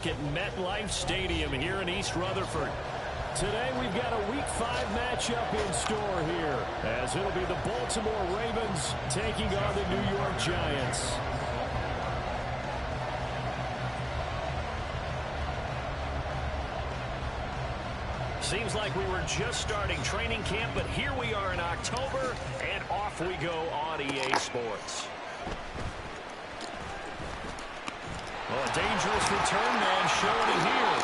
At MetLife Stadium here in East Rutherford. Today we've got a Week 5 matchup in store here, as it'll be the Baltimore Ravens taking on the New York Giants. Seems like we were just starting training camp, but here we are in October, and off we go on EA Sports. Well, a dangerous return man showing it here.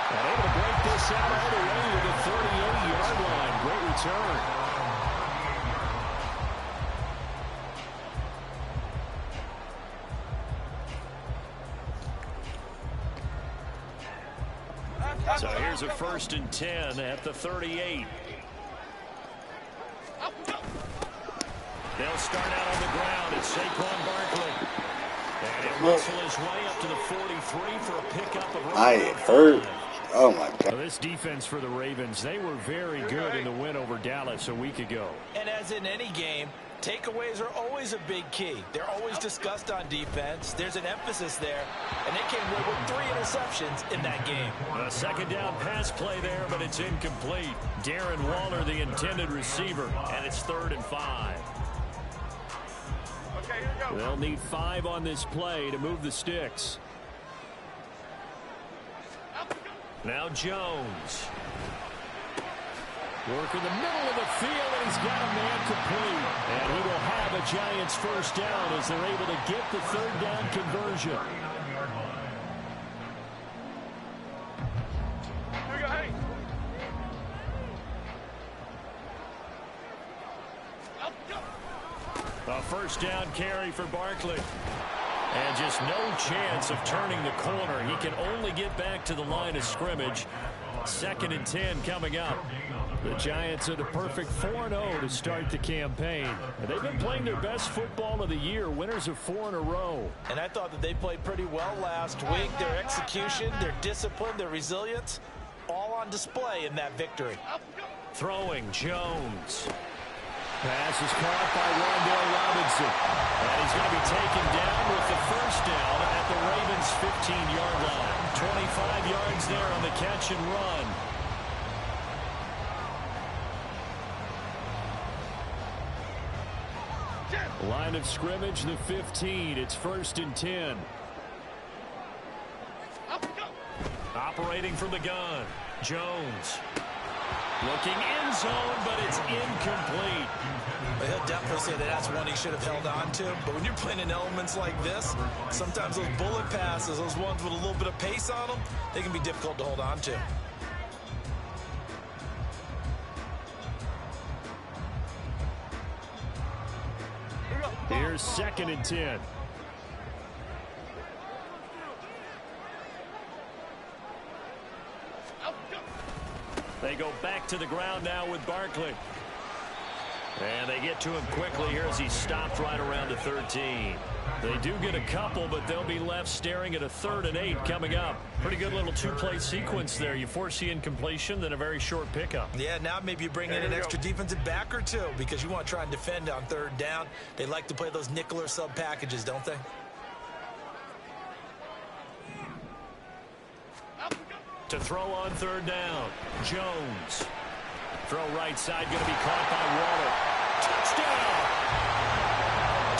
And able to break this out all the way to the 38-yard line. Great return. So here's a 1st and 10 at the 38. They'll start out on the ground. It's Saquon Barkley. And he'll whistle his way up to the 43 for a pickup of I heard. Oh, my God. Well, this defense for the Ravens, they were very good in the win over Dallas a week ago. And as in any game, takeaways are always a big key. They're always discussed on defense. There's an emphasis there, and they came away with 3 interceptions in that game. A 2nd down pass play there, but it's incomplete. Darren Waller, the intended receiver, and it's 3rd and 5. Okay, here we go. They'll need 5 on this play to move the sticks. Now Jones. Working the middle of the field, and he's got a man complete. And he will have a Giants 1st down as they're able to get the 3rd down conversion. Here we go, hey. A 1st down carry for Barkley. And just no chance of turning the corner. He can only get back to the line of scrimmage. 2nd and 10 coming up. The Giants are the perfect 4-0 to start the campaign. And they've been playing their best football of the year, winners of 4 in a row. And I thought that they played pretty well last week. Their execution, their discipline, their resilience, all on display in that victory. Throwing, Jones. Pass is caught by Wan'Dale Robinson. And he's going to be taken down with the 1st down at the Ravens' 15-yard line. 25 yards there on the catch and run. Line of scrimmage, the 15. It's 1st and 10. Operating from the gun. Jones. Looking end zone, but it's incomplete. He'll definitely say that that's one he should have held on to. But when you're playing in elements like this, sometimes those bullet passes, those ones with a little bit of pace on them, they can be difficult to hold on to. Here's 2nd and 10. They go back to the ground now with Barkley. And they get to him quickly here as he stopped right around the 13. They do get a couple, but they'll be left staring at a 3rd and 8 coming up. Pretty good little 2-play sequence there. You force the incompletion, then a very short pickup. Yeah, now maybe you bring in an extra defensive back or 2 because you want to try and defend on 3rd down. They like to play those nickel or sub packages, don't they? To throw on 3rd down, Jones. Throw right side, going to be caught by Waller. Touchdown!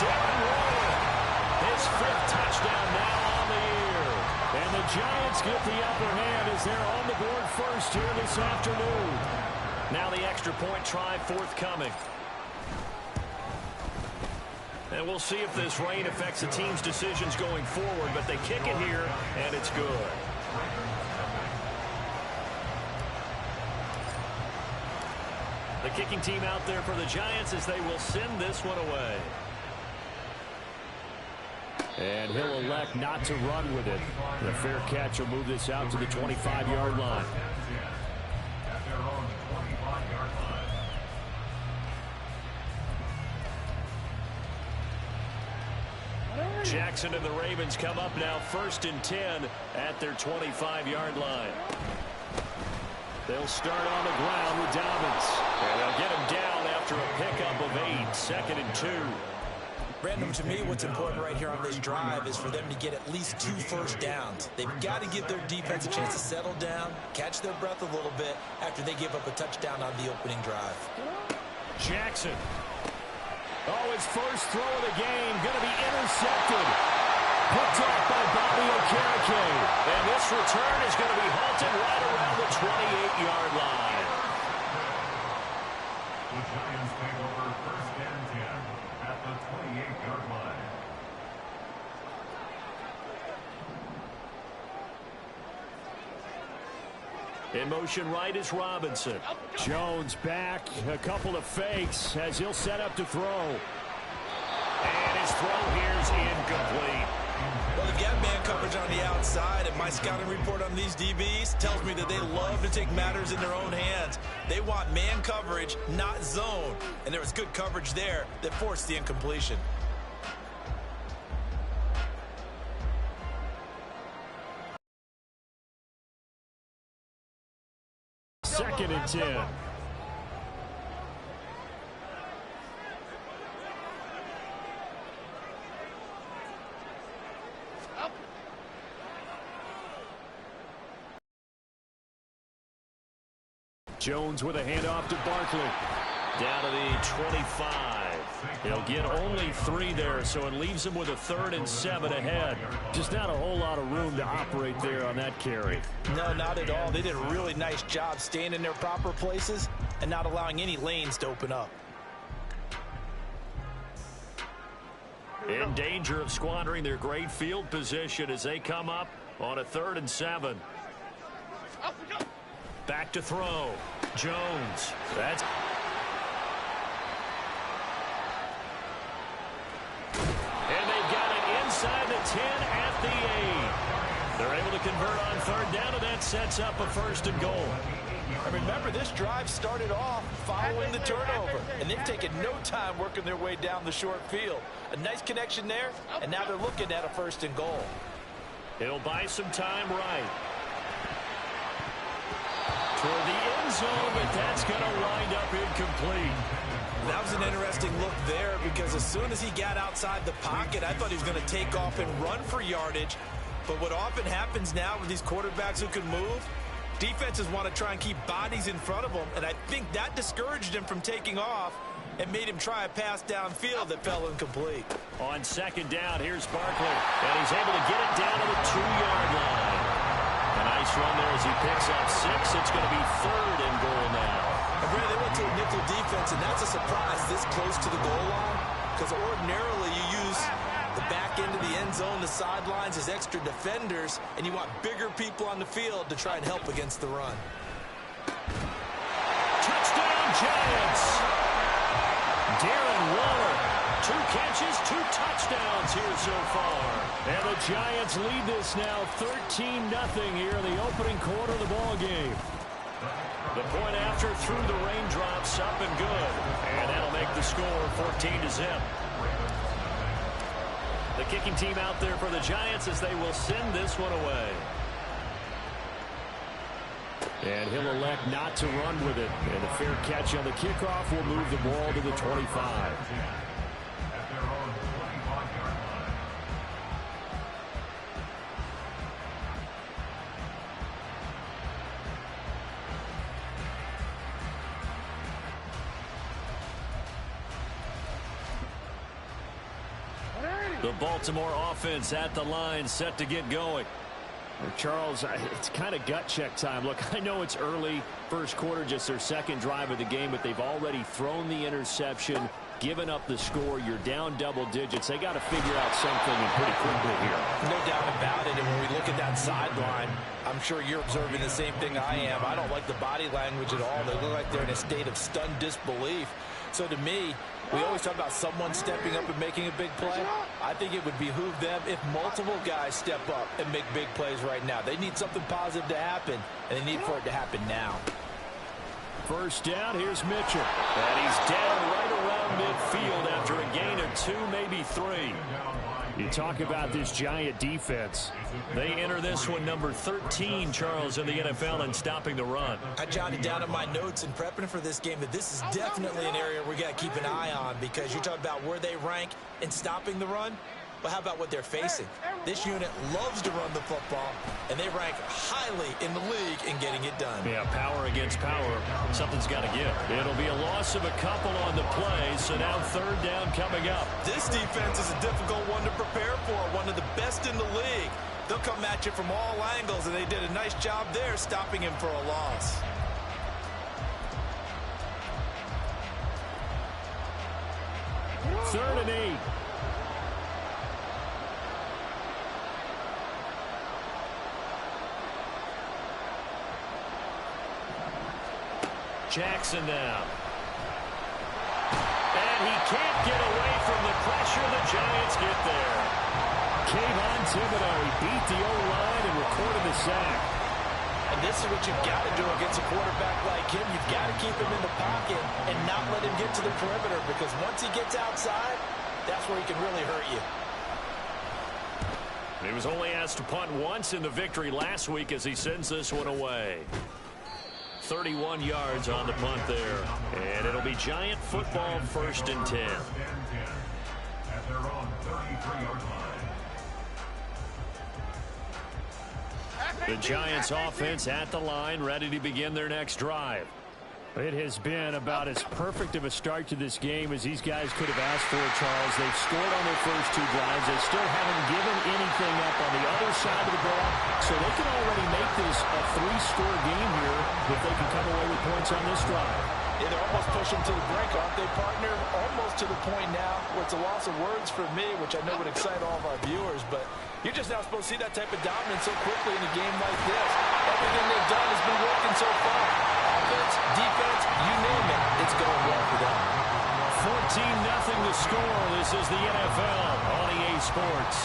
Darren Waller, his 5th touchdown now on the year. And the Giants get the upper hand as they're on the board first here this afternoon. Now the extra point try forthcoming. And we'll see if this rain affects the team's decisions going forward, but they kick it here, and it's good. The kicking team out there for the Giants as they will send this one away. And he'll elect not to run with it. The fair catch will move this out to the 25-yard line. Jackson and the Ravens come up now 1st and 10 at their 25-yard line. They'll start on the ground with Dobbins. And they'll get him down after a pickup of 8. 2nd and 2. Brandon, to me, what's important right here on this drive is for them to get at least 2 first downs. They've got to give their defense a chance to settle down, catch their breath a little bit after they give up a touchdown on the opening drive. Jackson. Oh, his first throw of the game going to be intercepted. Picked off by Bobby Okereke. And this return is going to be halted right around the 28-yard line. The Giants take over first and 10 at the 28-yard line. In motion right is Robinson. Jones back. A couple of fakes as he'll set up to throw. And his throw here is incomplete. Well, they've got man coverage on the outside, and my scouting report on these DBs tells me that they love to take matters in their own hands. They want man coverage, not zone. And there was good coverage there that forced the incompletion. Second and 10. Jones with a handoff to Barkley. Down to the 25. He'll get only 3 there, so it leaves him with a 3rd and 7 ahead. Just not a whole lot of room to operate there on that carry. No, not at all. They did a really nice job staying in their proper places and not allowing any lanes to open up. In danger of squandering their great field position as they come up on a 3rd and 7. Back to throw. Jones. That's... And they've got it inside the 10 at the 8. They're able to convert on 3rd down, and that sets up a 1st and goal. And remember, this drive started off following the turnover, and they've taken no time working their way down the short field. A nice connection there, and now they're looking at a 1st and goal. It'll buy some time right. Toward the end zone, but that's going to wind up incomplete. That was an interesting look there because as soon as he got outside the pocket, I thought he was going to take off and run for yardage. But what often happens now with these quarterbacks who can move, defenses want to try and keep bodies in front of them, and I think that discouraged him from taking off and made him try a pass downfield that fell incomplete. On 2nd down, here's Barkley, and he's able to get it down to the 2-yard line. A nice run there as he picks up 6. It's going to be 3rd and goal now. And Brandon, they went to a nickel defense, and that's a surprise this close to the goal line because ordinarily you use the back end of the end zone, the sidelines as extra defenders, and you want bigger people on the field to try and help against the run. Touchdown, Giants! Darren Waller, 2 catches, 2 touchdowns here so far. And the Giants lead this now 13-0 here in the opening quarter of the ball game. The point after through the raindrops, up and good. And that'll make the score 14-0. The kicking team out there for the Giants as they will send this one away. And he'll elect not to run with it. And a fair catch on the kickoff will move the ball to the 25. The Baltimore offense at the line, set to get going. Charles, it's kind of gut check time. Look, I know it's early, first quarter, just their 2nd drive of the game, but they've already thrown the interception, given up the score. You're down double digits. They got to figure out something and pretty quickly here. No doubt about it. And when we look at that sideline, I'm sure you're observing the same thing I am. I don't like the body language at all. They look like they're in a state of stunned disbelief. So to me, we always talk about someone stepping up and making a big play. I think it would behoove them if multiple guys step up and make big plays right now. They need something positive to happen, and they need for it to happen now. First down, here's Mitchell. And he's down right around midfield after a gain of 2, maybe 3. You talk about this Giant defense. They enter this one number 13, Charles, in the NFL in stopping the run. I jotted down in my notes in prepping for this game that this is definitely an area we got to keep an eye on, because you're talking about where they rank in stopping the run. But how about what they're facing? This unit loves to run the football, and they rank highly in the league in getting it done. Yeah, power against power. Something's got to give. It'll be a loss of a couple on the play, so now third down coming up. This defense is a difficult one to prepare for, one of the best in the league. They'll come at you from all angles, and they did a nice job there stopping him for a loss. Third and 8. Jackson now. And he can't get away from the pressure. The Giants get there. Kayvon Thibodeaux, he beat the O-line and recorded the sack. And this is what you've got to do against a quarterback like him. You've got to keep him in the pocket and not let him get to the perimeter, because once he gets outside, that's where he can really hurt you. He was only asked to punt once in the victory last week as he sends this one away. 31 yards on the punt there. And it'll be Giant football, 1st and 10. At their own 33-yard line. The Giants offense at the line, ready to begin their next drive. It has been about as perfect of a start to this game as these guys could have asked for, Charles. They've scored on their first 2 drives. They still haven't given anything up on the other side of the ball, so they can already make this a 3-score game here if they can come away with points on this drive. Yeah, they're almost pushing to the brink, aren't they, partner? Almost to the point now where it's a loss of words for me, which I know would excite all of our viewers, but you're just now supposed to see that type of dominance so quickly in a game like this. Everything they've done has been working so far. Offense, defense, you name it, it's going well for them. 14-0 the score. This is the NFL on EA Sports.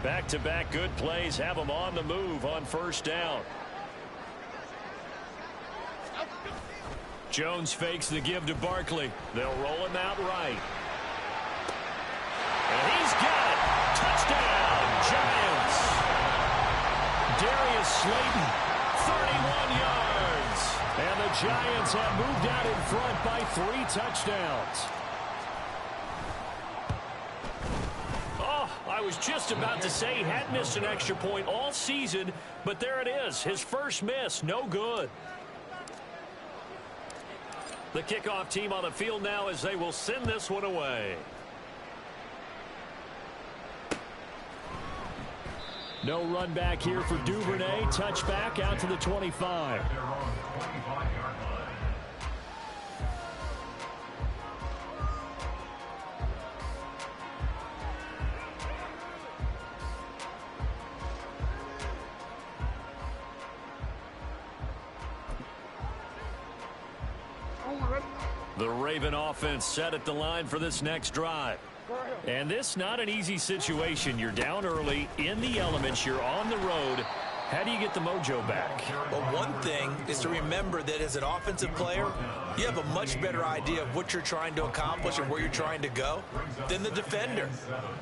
Back-to-back good plays have them on the move on 1st down. Jones fakes the give to Barkley. They'll roll him out right. And he's got it. Touchdown, Giants. Darius Slayton, 31 yards. And the Giants have moved out in front by 3 touchdowns. I was just about to say he hadn't missed an extra point all season, but there it is. His first miss, no good. The kickoff team on the field now as they will send this one away. No run back here for Duvernay. Touchback out to the 25. At their own 25-yard line. The Raven offense set at the line for this next drive. And this not an easy situation. You're down early, in the elements, you're on the road. How do you get the mojo back? Well, one thing is to remember that as an offensive player, you have a much better idea of what you're trying to accomplish and where you're trying to go than the defender.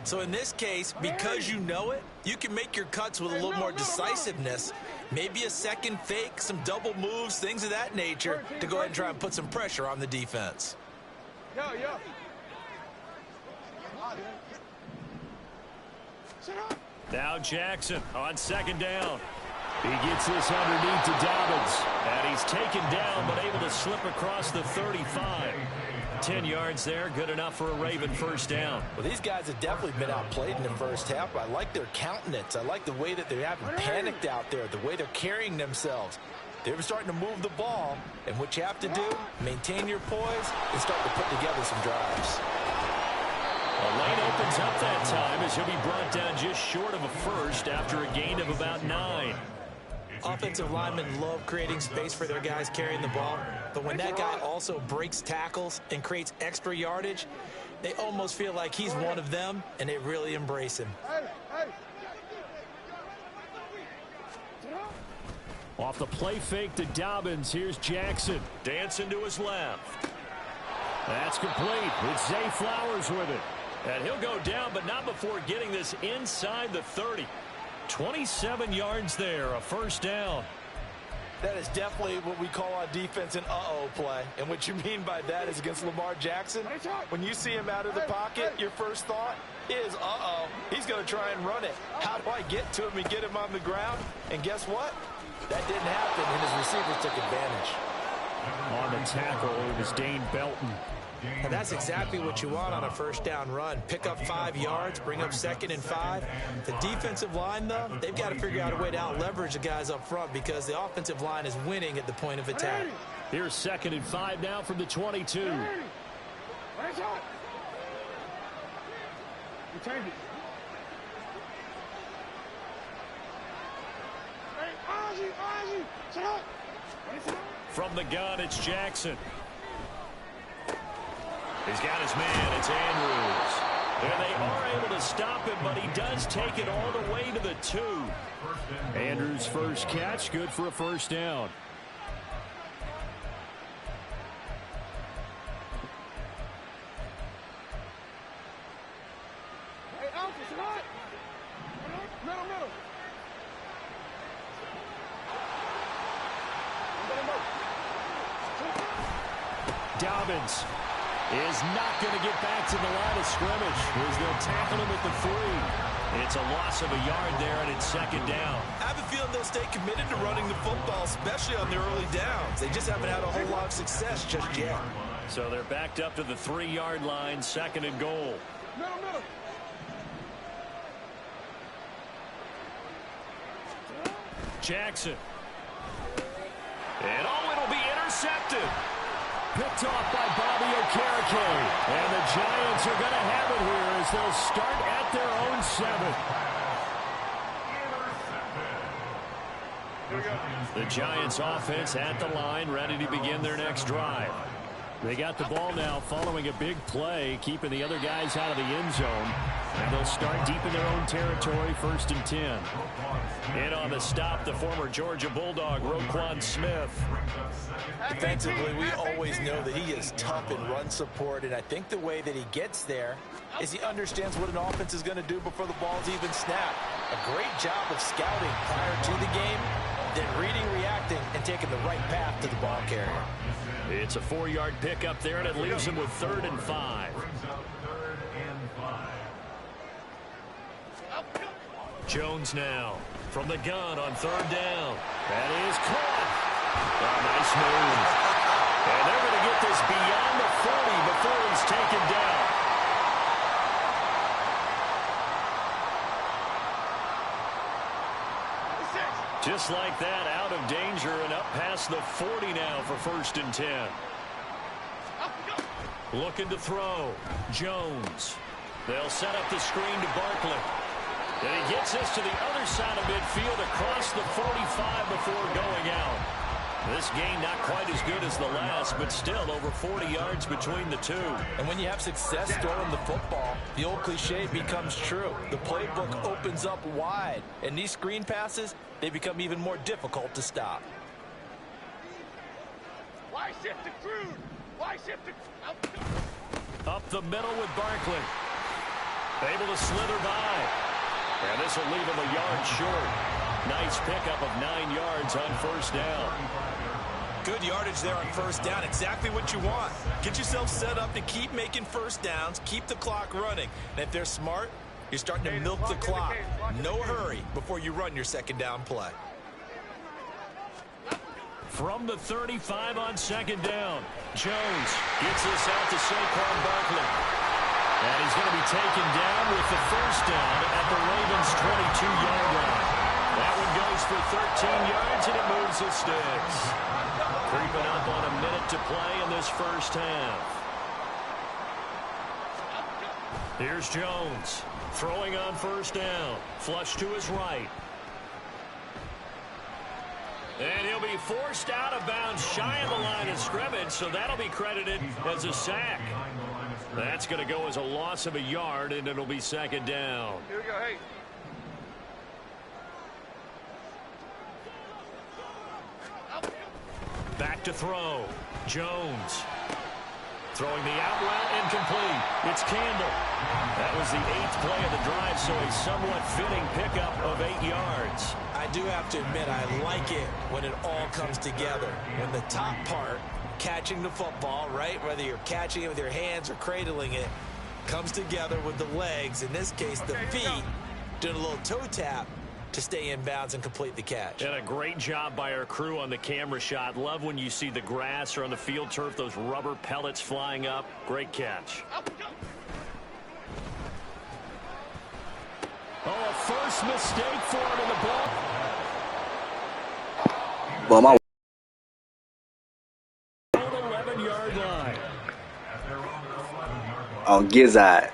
So in this case, because you know it, you can make your cuts with a little more decisiveness. Maybe a second fake, some double moves, things of that nature to go ahead and try and put some pressure on the defense. Now Jackson on 2nd down. He gets this underneath to Dobbins. And he's taken down but able to slip across the 35. 10 yards there, good enough for a Raven first down. Well, these guys have definitely been outplayed in the first half. I like their countenance. I like the way that they haven't panicked out there, the way they're carrying themselves. They're starting to move the ball, and what you have to do, maintain your poise and start to put together some drives. A lane opens up that time as he'll be brought down just short of a first after a gain of about 9. Offensive linemen love creating space for their guys carrying the ball, but when that guy also breaks tackles and creates extra yardage, they almost feel like he's one of them, and they really embrace him. Off the play fake to Dobbins. Here's Jackson. Dancing to his left. That's complete. It's Zay Flowers with it. And he'll go down, but not before getting this inside the 30. 27 yards there, a first down. That is definitely what we call on defense an uh-oh play. And what you mean by that is against Lamar Jackson, when you see him out of the pocket, your first thought is, uh-oh, he's going to try and run it. How do I get to him and get him on the ground? And guess what? That didn't happen, and his receivers took advantage. On the tackle, it was Dane Belton. And that's exactly what you want on a first down run. Pick up 5 yards, bring up 2nd and 5. The defensive line, though, they've got to figure out a way to out-leverage the guys up front because the offensive line is winning at the point of attack. Here's 2nd and 5 now from the 22. From the gun, it's Jackson. He's got his man. It's Andrews. And they are able to stop him, but he does take it all the way to the 2. Andrews' first catch, good for a first down. Dobbins is not going to get back to the line of scrimmage as they'll tackle him at the 3. It's a loss of a yard there, and it's 2nd down. I have a feeling they'll stay committed to running the football, especially on the early downs. They just haven't had a whole lot of success just yet. So they're backed up to the 3-yard line, 2nd and goal. Jackson. And it'll be intercepted. Picked off by Bobby Okereke. And the Giants are going to have it here as they'll start at their own 7. The Giants offense at the line, ready to begin their next drive. They got the ball now following a big play, keeping the other guys out of the end zone. And they'll start deep in their own territory, 1st and 10. In on the stop, the former Georgia Bulldog, Roquan Smith. Defensively, we always know that he is tough in run support, and I think the way that he gets there is he understands what an offense is going to do before the ball's even snapped. A great job of scouting prior to the game, then reading, reacting, and taking the right path to the ball carrier. It's a 4-yard pickup there, and it leaves him with 3rd and 5. Jones now from the gun on 3rd down. That is caught. Oh, nice move. And they're going to get this beyond the 40 before he's taken down. Just like that, out of danger and up past the 40 now for 1st and 10. Looking to throw. Jones. They'll set up the screen to Barkley. And he gets this to the other side of midfield across the 45 before going out. This game not quite as good as the last, but still over 40 yards between the two. And when you have success throwing the football, the old cliche becomes true. The playbook opens up wide, and these screen passes, they become even more difficult to stop. Why shift the crew? Why shift the... Up the middle with Barkley. Able to slither by. And this will leave him a yard short. Nice pickup of 9 yards on 1st down. Good yardage there on 1st down. Exactly what you want. Get yourself set up to keep making 1st downs, keep the clock running. And if they're smart, you're starting to milk the clock. No hurry before you run your 2nd down play. From the 35 on 2nd down, Jones gets this out to Saquon Barkley. And he's going to be taken down with the 1st down at the Ravens' 22-yard line. That one goes for 13 yards, and it moves the sticks. Creeping up on a minute to play in this 1st half. Here's Jones, throwing on 1st down. Flush to his right. And he'll be forced out of bounds shy of the line of scrimmage, so that'll be credited as a sack. That's going to go as a loss of a yard, and it'll be 2nd down. Here we go, hey. Back to throw. Jones. Throwing the out route, incomplete. It's Campbell. That was the 8th play of the drive, so a somewhat fitting pickup of 8 yards. I do have to admit, I like it when it all comes together. When the top part, catching the football, right, whether you're catching it with your hands or cradling it, comes together with the legs, in this case the feet, doing a little toe tap to stay in bounds and complete the catch. And a great job by our crew on the camera shot. Love when you see the grass or on the field turf, those rubber pellets flying up. Great catch. Oh, a first mistake for him in the ball. Well, my 11-yard line. on Gizzard.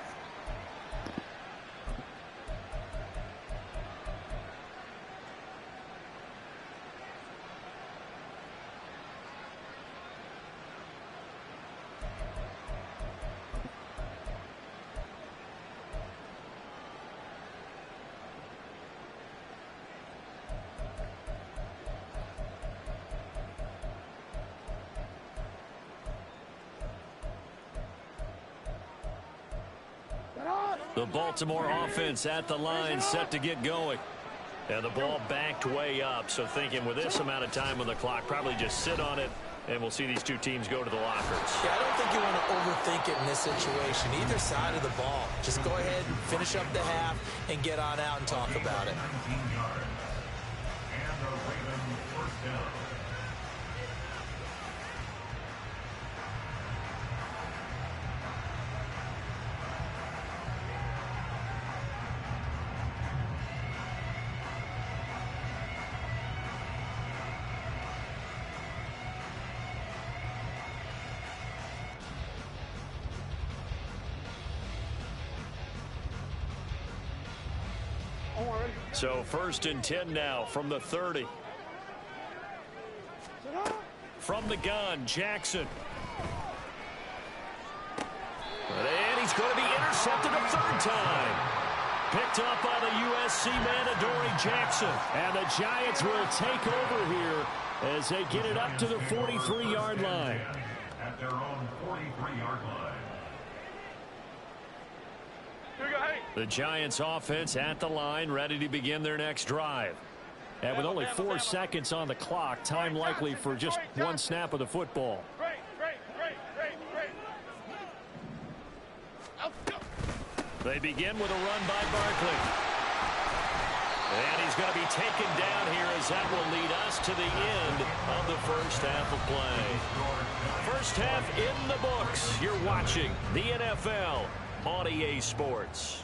The Baltimore offense at the line, set to get going. And the ball backed way up, so thinking with this amount of time on the clock, probably just sit on it, and we'll see these two teams go to the lockers. Yeah, I don't think you want to overthink it in this situation. Either side of the ball. Just go ahead and finish up the half and get on out and talk about it. 19 yards. And the Ravens first down. So 1st and 10 now from the 30. From the gun, Jackson. And he's going to be intercepted a 3rd time. Picked up by the USC man, Adoree Jackson. And the Giants will take over here as they get it up to the 43-yard line. At their own 43-yard line. The Giants offense at the line, ready to begin their next drive. And with only 4 seconds on the clock, time likely for just one snap of the football. They begin with a run by Barkley. And he's going to be taken down here as that will lead us to the end of the first half of play. First half in the books. You're watching the NFL on EA Sports.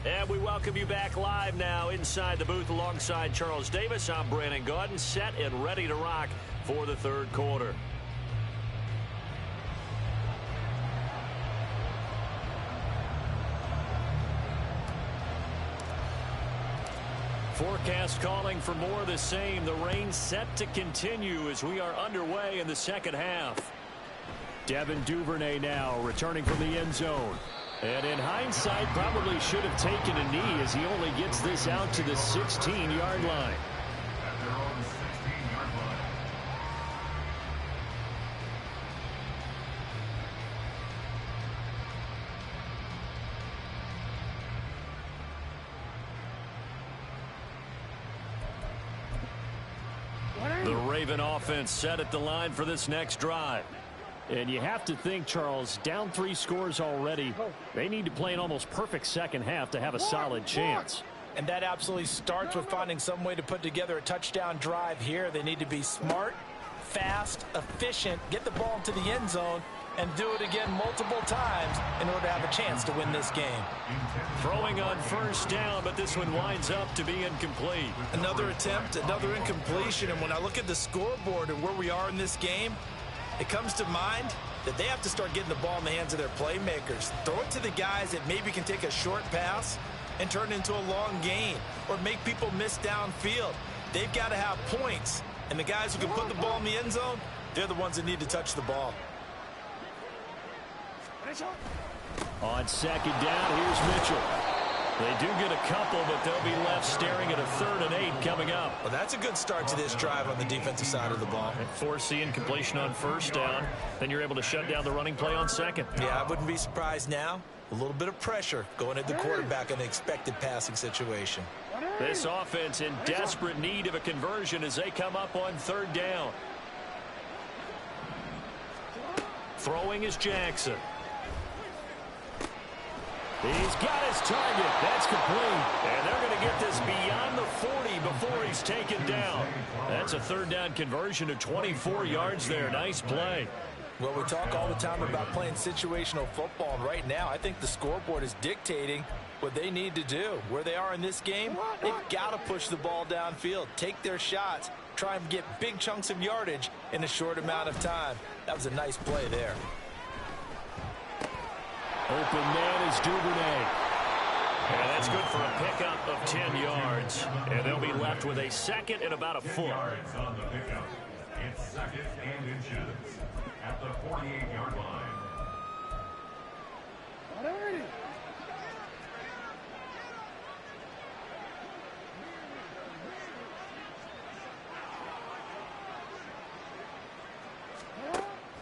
And we welcome you back live now inside the booth alongside Charles Davis. I'm Brandon Gaudin, set and ready to rock for the 3rd quarter. Forecast calling for more of the same. The rain set to continue as we are underway in the 2nd half. Devin Duvernay now returning from the end zone. And in hindsight, probably should have taken a knee as he only gets this out to the 16-yard line. At their own 16-yard line. The Raven offense set at the line for this next drive. And you have to think, Charles, down 3 scores already. They need to play an almost perfect second half to have a solid chance. And that absolutely starts with finding some way to put together a touchdown drive here. They need to be smart, fast, efficient, get the ball into the end zone, and do it again multiple times in order to have a chance to win this game. Throwing on 1st down, but this one winds up to be incomplete. Another attempt, another incompletion, and when I look at the scoreboard and where we are in this game, It comes to mind that they have to start getting the ball in the hands of their playmakers. Throw it to the guys that maybe can take a short pass and turn it into a long gain or make people miss downfield. They've got to have points. And the guys who can put the ball in the end zone, they're the ones that need to touch the ball. On second down, here's Mitchell. They do get a couple, but they'll be left staring at a 3rd and 8 coming up. Well, that's a good start to this drive on the defensive side of the ball. Force the incompletion on 1st down. Then you're able to shut down the running play on 2nd. Yeah, I wouldn't be surprised now. A little bit of pressure going at the quarterback in an expected passing situation. This offense in desperate need of a conversion as they come up on 3rd down. Throwing is Jackson. He's got his target. That's complete. And they're going to get this beyond the 40 before he's taken down. That's a 3rd down conversion of 24 yards there. Nice play. Well, we talk all the time about playing situational football, and right now I think the scoreboard is dictating what they need to do. Where they are in this game, they've got to push the ball downfield, take their shots, try and get big chunks of yardage in a short amount of time. That was a nice play there. Open man is Duvernay. And that's good for a pickup of 10 yards. And they'll be left with a 2nd and about a foot. Yards on the pickup. It's 2nd and inches at the 48-yard line.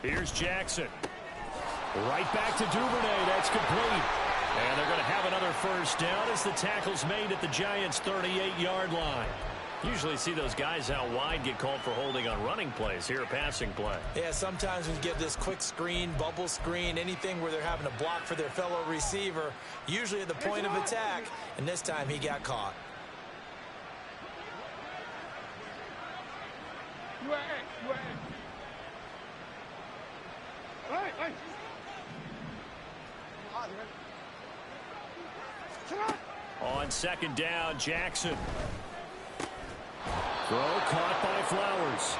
Here's Jackson. Right back to Duvernay. That's complete. And they're going to have another 1st down as the tackle's made at the Giants' 38-yard line. Usually see those guys out wide get called for holding on running plays. Here a passing play. Yeah, sometimes we get this quick screen, bubble screen, anything where they're having to block for their fellow receiver, usually at the point of attack, and this time he got caught. On 2nd down, Jackson. Throw caught by Flowers.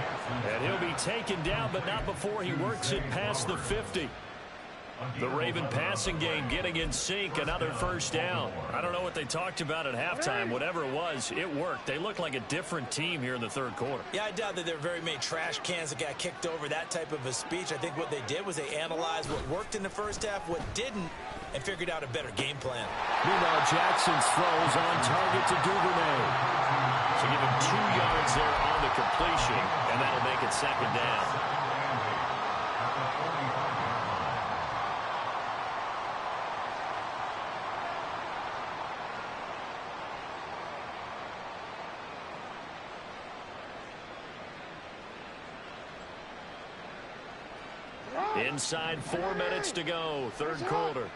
And he'll be taken down, but not before he works it past the 50. The Raven passing game getting in sync, another 1st down. I don't know what they talked about at halftime. Whatever it was, it worked. They look like a different team here in the 3rd quarter. Yeah, I doubt that there are very many trash cans that got kicked over, that type of a speech. I think what they did was they analyzed what worked in the 1st half, what didn't, and figured out a better game plan. Meanwhile, Jackson's throws on target to Duvernay. So give him 2 yards there on the completion, and that'll make it 2nd down. Inside 4 minutes to go, 3rd quarter.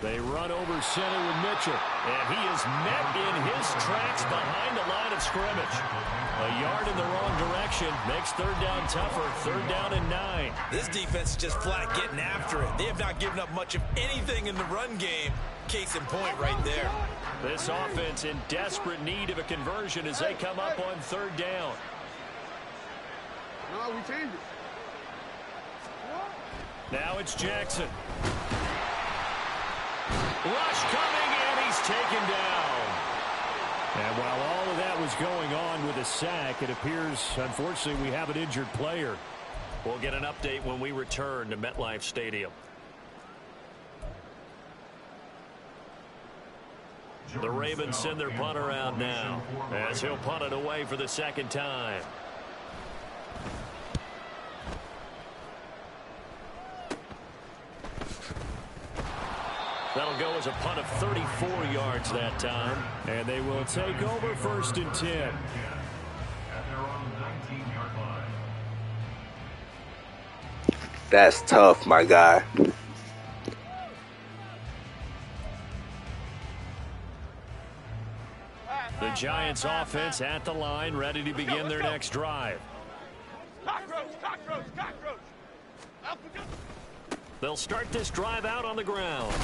They run over center with Mitchell, and he is met in his tracks behind the line of scrimmage. A yard in the wrong direction makes 3rd down tougher, 3rd down and 9. This defense is just flat getting after it. They have not given up much of anything in the run game. Case in point right there. This offense in desperate need of a conversion as they come up on 3rd down. No, we changed it. Now it's Jackson. Rush coming, and he's taken down. And while all of that was going on with a sack, it appears, unfortunately, we have an injured player. We'll get an update when we return to MetLife Stadium. The Ravens send their punter out now as he'll punt it away for the 2nd time. That'll go as a punt of 34 yards that time. And they will take over 1st and 10. At their own 19-yard line. That's tough, my guy. The Giants offense at the line, ready to begin their next drive. Cockroach, cockroach, cockroach. They'll start this drive out on the ground.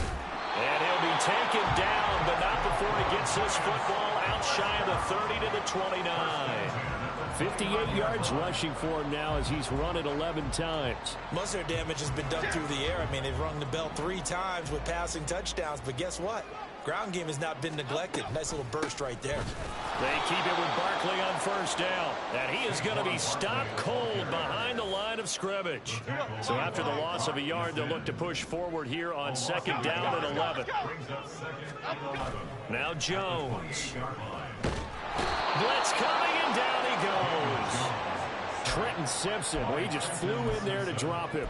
And he'll be taken down, but not before he gets this football out shy of the 30 to the 29. 58 yards rushing for him now as he's run it 11 times. Most of their damage has been done through the air. I mean, they've rung the bell 3 times with passing touchdowns, but guess what? Ground game has not been neglected. Nice little burst right there. They keep it with Barkley on first down. And he is going to be stopped cold behind the line of scrimmage. So after the loss of a yard, they'll look to push forward here on second down and 11. Now Jones. Blitz coming, and down he goes. Trenton Simpson, well, he just flew in there to drop him.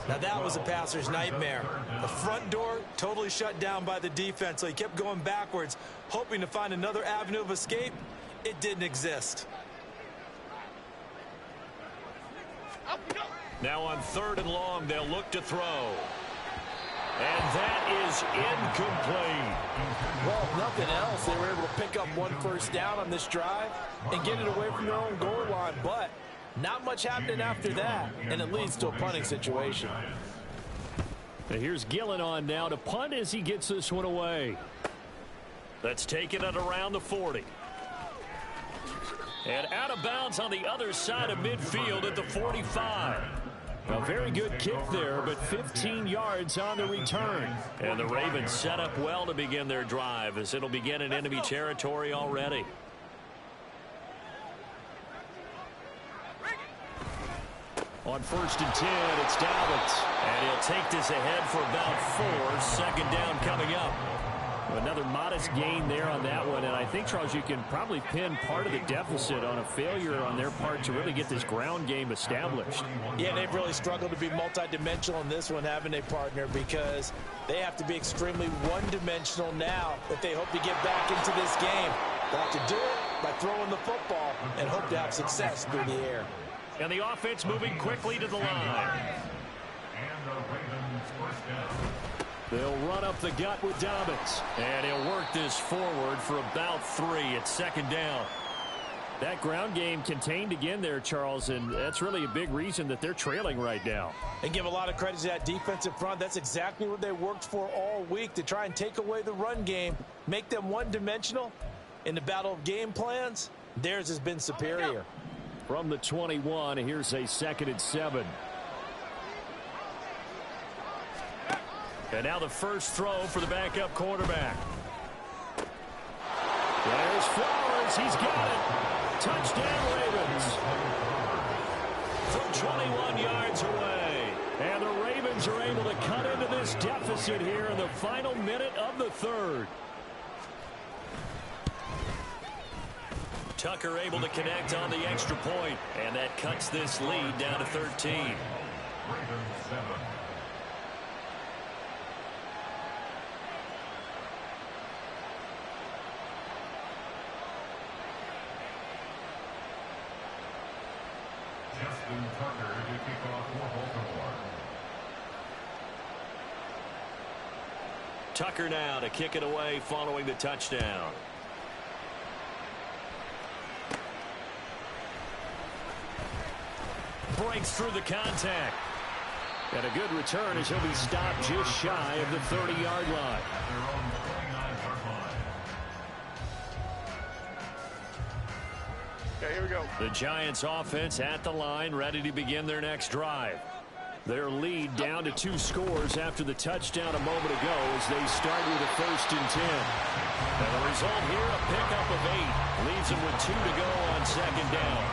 Now that was a passer's nightmare. The front door totally shut down by the defense, so he kept going backwards, hoping to find another avenue of escape. It didn't exist. Now on 3rd and long, they'll look to throw. And that is incomplete. Well, if nothing else, they were able to pick up 1 first down on this drive and get it away from their own goal line. But not much happening after that, and it leads to a punting situation. And here's Gillen on now to punt as he gets this one away. That's taken at around the 40. And out of bounds on the other side of midfield at the 45. A very good kick there, but 15 yards on the return. And the Ravens set up well to begin their drive as it'll begin in enemy territory already. On 1st and 10, it's Dobbins. And he'll take this ahead for about 4. Second down coming up. Another modest gain there on that one. And I think, Charles, you can probably pin part of the deficit on a failure on their part to really get this ground game established. Yeah, they've really struggled to be multidimensional in this one, having a partner, because they have to be extremely one-dimensional now if they hope to get back into this game. They'll have to do it by throwing the football and hope to have success through the air. And the offense moving quickly to the line. They'll run up the gut with Dobbins. And he'll work this forward for about 3 at second down. That ground game contained again there, Charles, and that's really a big reason that they're trailing right now. And give a lot of credit to that defensive front. That's exactly what they worked for all week, to try and take away the run game, make them one-dimensional. In the battle of game plans, theirs has been superior. From the 21, here's a 2nd and 7. And now the first throw for the backup quarterback. There's Flowers. He's got it. Touchdown, Ravens. From 21 yards away. And the Ravens are able to cut into this deficit here in the final minute of the 3rd. Tucker able to connect on the extra point, and that cuts this lead down to 13. Justin Tucker to kick off for Baltimore. Tucker now to kick it away following the touchdown. Breaks through the contact. And a good return as he'll be stopped just shy of the 30-yard line. Okay, here we go. The Giants offense at the line, ready to begin their next drive. Their lead down to 2 scores after the touchdown a moment ago as they start with a 1st and 10. And the result here, a pickup of 8. Leaves them with 2 to go on second down.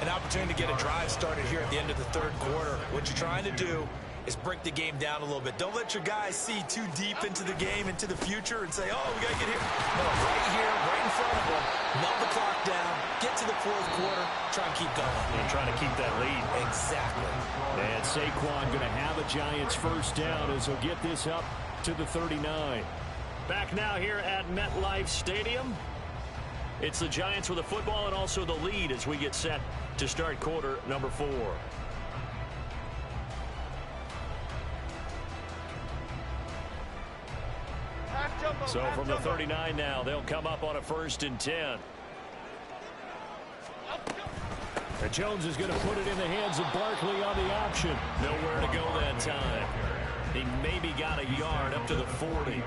An opportunity to get a drive started here at the end of the 3rd quarter. What you're trying to do is break the game down a little bit. Don't let your guys see too deep into the game, into the future, and say, oh, we got to get here. No, right here, right in front of them. Melt the clock down, get to the 4th quarter, try and keep going. And trying to keep that lead. Exactly. And Saquon going to have a Giants first down as he'll get this up to the 39. Back now here at MetLife Stadium. It's the Giants with the football and also the lead as we get set to start quarter number 4. So from the 39 now, they'll come up on a 1st and 10. And Jones is going to put it in the hands of Barkley on the option. Nowhere to go that time. He maybe got a yard up to the 40.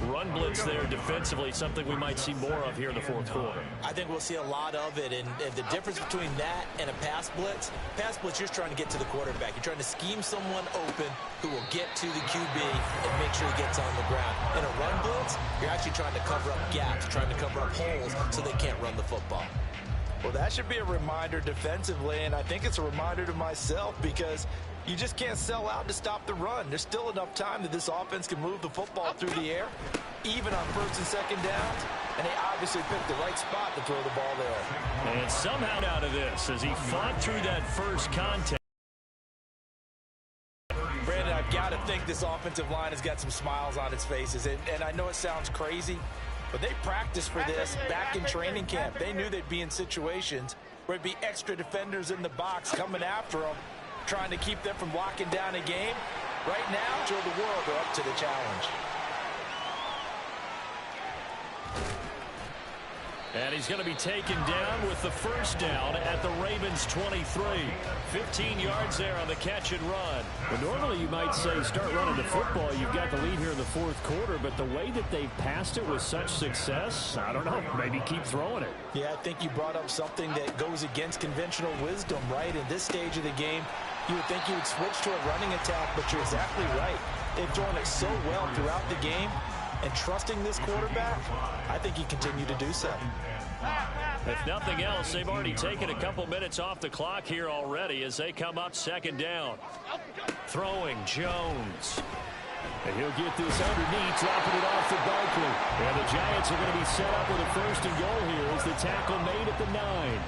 Run blitz there defensively, something we might see more of here in the fourth quarter. I think we'll see a lot of it, and the difference between that and a pass blitz, you're just trying to get to the quarterback. You're trying to scheme someone open who will get to the QB and make sure he gets on the ground. In a run blitz, you're actually trying to cover up gaps, trying to cover up holes so they can't run the football. Well, that should be a reminder defensively, and I think it's a reminder to myself because you just can't sell out to stop the run. There's still enough time that this offense can move the football through the air, even on first and second downs, and they obviously picked the right spot to throw the ball there. And somehow out of this as he fought through that first contact. Brandon, I've got to think this offensive line has got some smiles on its faces, and I know it sounds crazy, but they practiced for this back in training camp. They knew they'd be in situations where it'd be extra defenders in the box coming after them, trying to keep them from locking down a game. Right now, show the world they're up to the challenge. And he's going to be taken down with the first down at the Ravens 23. 15 yards there on the catch and run. Well, normally you might say start running the football. You've got the lead here in the fourth quarter, but the way that they've passed it with such success, I don't know, maybe keep throwing it. Yeah, I think you brought up something that goes against conventional wisdom, right? In this stage of the game, you would think you would switch to a running attack, but you're exactly right. They've thrown it so well throughout the game, and trusting this quarterback, I think he continued to do so. If nothing else, they've already taken a couple minutes off the clock here already as they come up second down. Throwing Jones. And he'll get this underneath, dropping it off to Barkley. And the Giants are going to be set up with a first and goal here as the tackle made at the 9.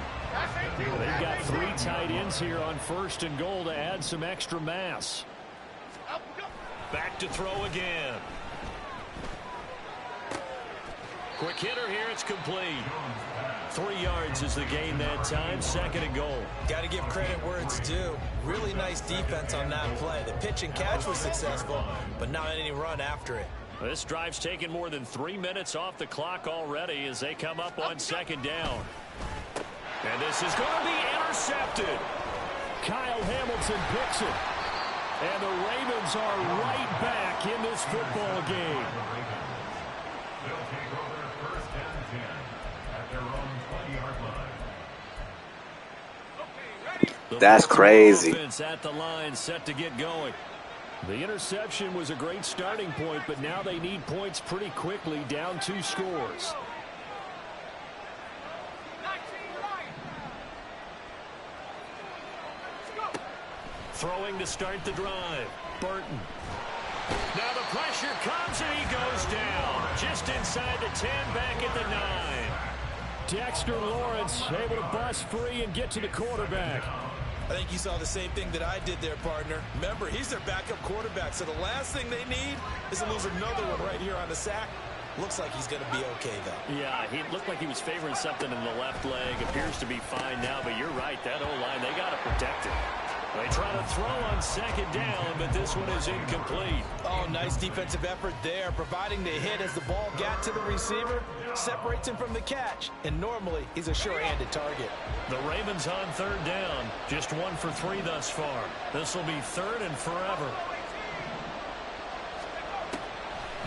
They've got 3 tight ends here on first and goal to add some extra mass. Back to throw again. Quick hitter here, it's complete. 3 yards is the gain that time, second and goal. Got to give credit where it's due. Really nice defense on that play. The pitch and catch was successful, but not any run after it. This drive's taken more than 3 minutes off the clock already as they come up on second down. And this is going to be intercepted. Kyle Hamilton picks it. And the Ravens are right back in this football game. They'll take over first and 10 at their own 20-yard line. That's crazy. Offense at the line, set to get going. The interception was a great starting point, but now they need points pretty quickly, down 2 scores. Throwing to start the drive. Burton. Now the pressure comes and he goes down. Just inside the 10, back at the 9. Dexter Lawrence able to bust free and get to the quarterback. I think you saw the same thing that I did there, partner. Remember, he's their backup quarterback, so the last thing they need is to lose another one right here on the sack. Looks like he's going to be okay, though. Yeah, he looked like he was favoring something in the left leg. Appears to be fine now, but you're right. That O-line, they got to protect it. They try to throw on second down, but this one is incomplete. Oh, nice defensive effort there, providing the hit as the ball got to the receiver, separates him from the catch, and normally he's a sure-handed target. The Ravens on third down, just 1 for 3 thus far. This will be third and forever.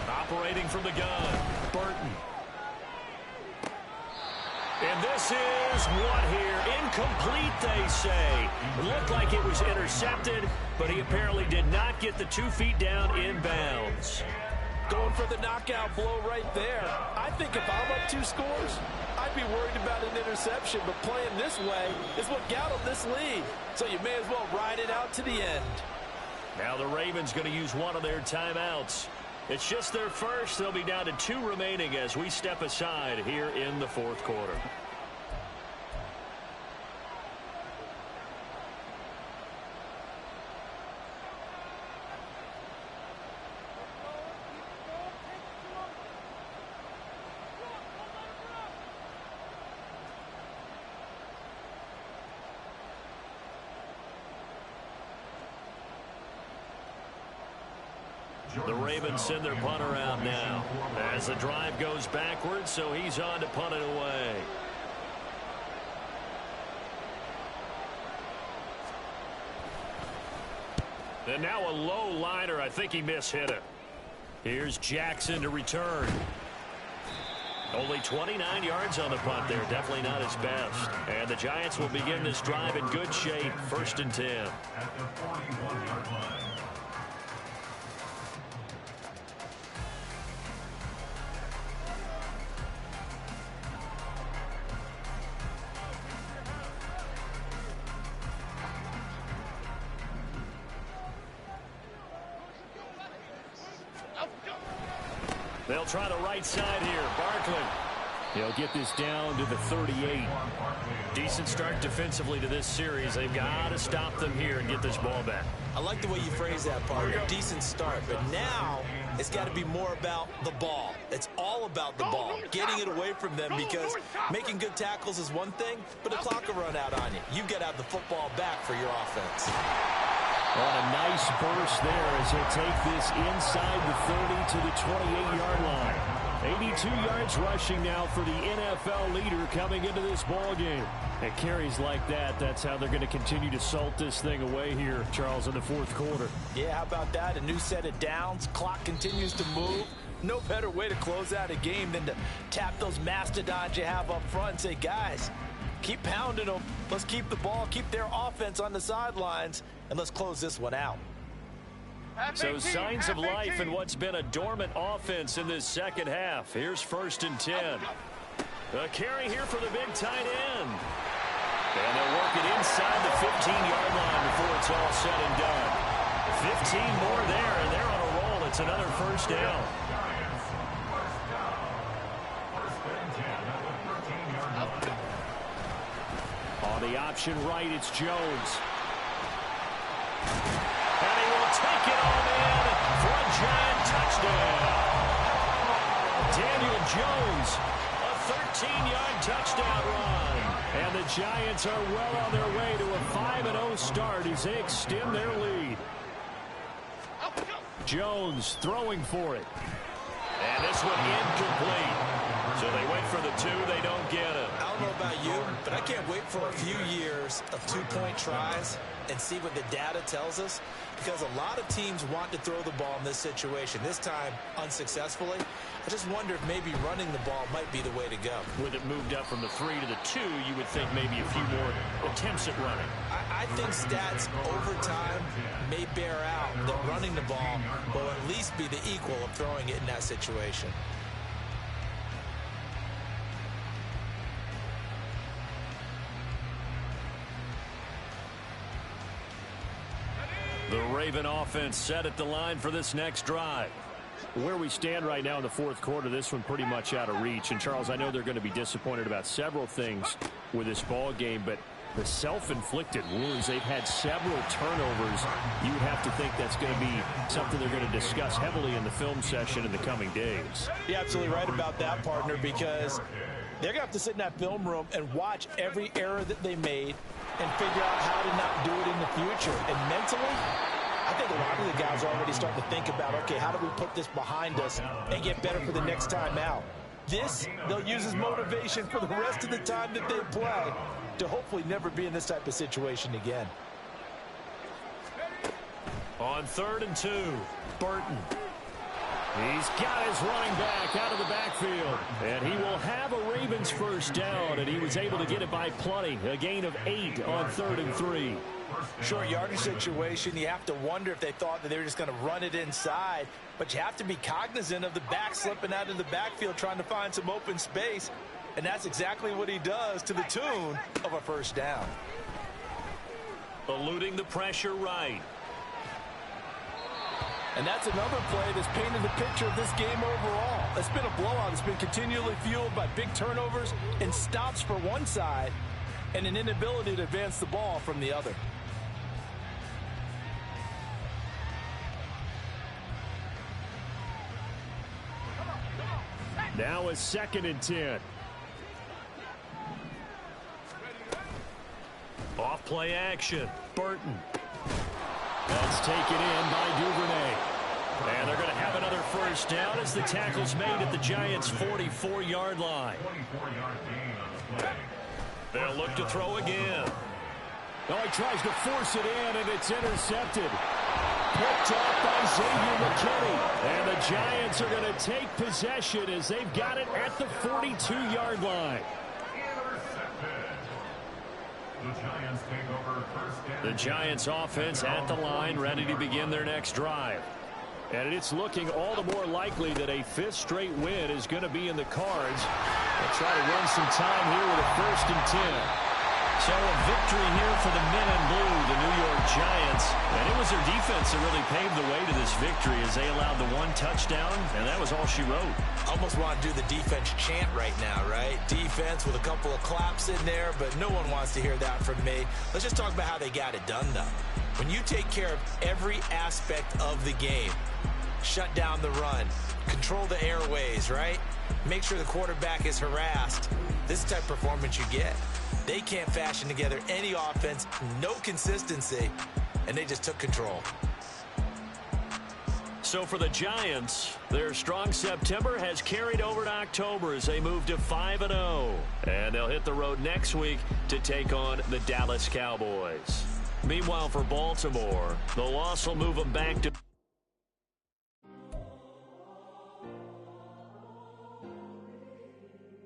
Operating from the gun, Burton. And this is what here? Incomplete, they say. It looked like it was intercepted, but he apparently did not get the 2 feet down in bounds. Going for the knockout blow right there. I think if I'm up 2 scores, I'd be worried about an interception, but playing this way is what got them this lead. So you may as well ride it out to the end. Now the Ravens going to use one of their timeouts. It's just their first. They'll be down to 2 remaining as we step aside here in the fourth quarter. The Ravens send their punter out now as the drive goes backwards, so he's on to punt it away. And now a low liner. I think he mishit it. Here's Jackson to return. Only 29 yards on the punt there. Definitely not his best. And the Giants will begin this drive in good shape. 1st and 10. At the 41-yard line. They'll try the right side here. Barkley. He'll get this down to the 38. Decent start defensively to this series. They've got to stop them here and get this ball back. I like the way you phrase that, partner. Decent start. But now it's got to be more about the ball. It's all about the ball. Getting it away from them, because making good tackles is one thing, but the clock will run out on you. You've got to have the football back for your offense. On a nice burst there as he'll take this inside the 30 to the 28-yard line. 82 yards rushing now for the NFL leader coming into this ball game. At carries like that, that's how they're going to continue to salt this thing away here, Charles, in the 4th quarter. Yeah, how about that? A new set of downs. Clock continues to move. No better way to close out a game than to tap those mastodons you have up front and say, guys, keep pounding them. Let's keep the ball, keep their offense on the sidelines, and let's close this one out. So signs of life in what's been a dormant offense in this second half. Here's 1st and 10. A carry here for the big tight end. And they'll work it inside the 15-yard line before it's all said and done. 15 more there, and they're on a roll. It's another 1st down. On the option right, it's Jones. And he will take it on in for a Giant touchdown. Daniel Jones, a 13-yard touchdown run. And the Giants are well on their way to a 5-0 start as they extend their lead. Jones throwing for it. And this one incomplete. So they wait for the 2, they don't get it. I don't know about you, but I can't wait for a few years of 2-point tries and see what the data tells us, because a lot of teams want to throw the ball in this situation. This time, unsuccessfully. I just wonder if maybe running the ball might be the way to go. With it moved up from the 3 to the 2, you would think maybe a few more attempts at running. I think stats over time may bear out that running the ball will at least be the equal of throwing it in that situation. The Raven offense set at the line for this next drive. Where we stand right now in the 4th quarter, this one pretty much out of reach. And, Charles, I know they're going to be disappointed about several things with this ball game, but the self-inflicted wounds, they've had several turnovers. You would have to think that's going to be something they're going to discuss heavily in the film session in the coming days. You're absolutely right about that, partner, because they're going to have to sit in that film room and watch every error that they made and figure out how to not do it in the future. And mentally, I think a lot of the guys are already starting to think about, okay, how do we put this behind us and get better for the next time out? This, they'll use as motivation for the rest of the time that they play to hopefully never be in this type of situation again. On 3rd and 2, Burton. He's got his running back out of the backfield. And he will have a Ravens 1st down, and he was able to get it by plenty. A gain of 8 on 3rd and 3. Short yardage situation, you have to wonder if they thought that they were just going to run it inside, but you have to be cognizant of the back slipping out of the backfield trying to find some open space, and that's exactly what he does to the tune of a 1st down. Eluding the pressure right. And that's another play that's painted the picture of this game overall. It's been a blowout. It's been continually fueled by big turnovers and stops for one side and an inability to advance the ball from the other. Now a 2nd and 10. Off play action. Burton. That's taken in by Duvernay. And they're going to have another 1st down as the tackle's made at the Giants' 44-yard line. 24-yard gain on the play. They'll look to throw again. Oh, he tries to force it in, and it's intercepted. picked off by Xavier McKinney. And the Giants are going to take possession as they've got it at the 42-yard line. The Giants offense at the line, ready to begin their next drive. And it's looking all the more likely that a fifth straight win is going to be in the cards. They'll try to run some time here with a 1st and 10. So a victory here for the men in blue, the New York Giants. And it was their defense that really paved the way to this victory as they allowed the 1 touchdown, and that was all she wrote. Almost want to do the defense chant right now, right? Defense with a couple of claps in there, but no one wants to hear that from me. Let's just talk about how they got it done, though. When you take care of every aspect of the game, shut down the run, control the airways, right? Make sure the quarterback is harassed. This is the type of performance you get. They can't fashion together any offense, no consistency, and they just took control. So for the Giants, their strong September has carried over to October as they move to 5-0. And they'll hit the road next week to take on the Dallas Cowboys. Meanwhile, for Baltimore, the loss will move them back to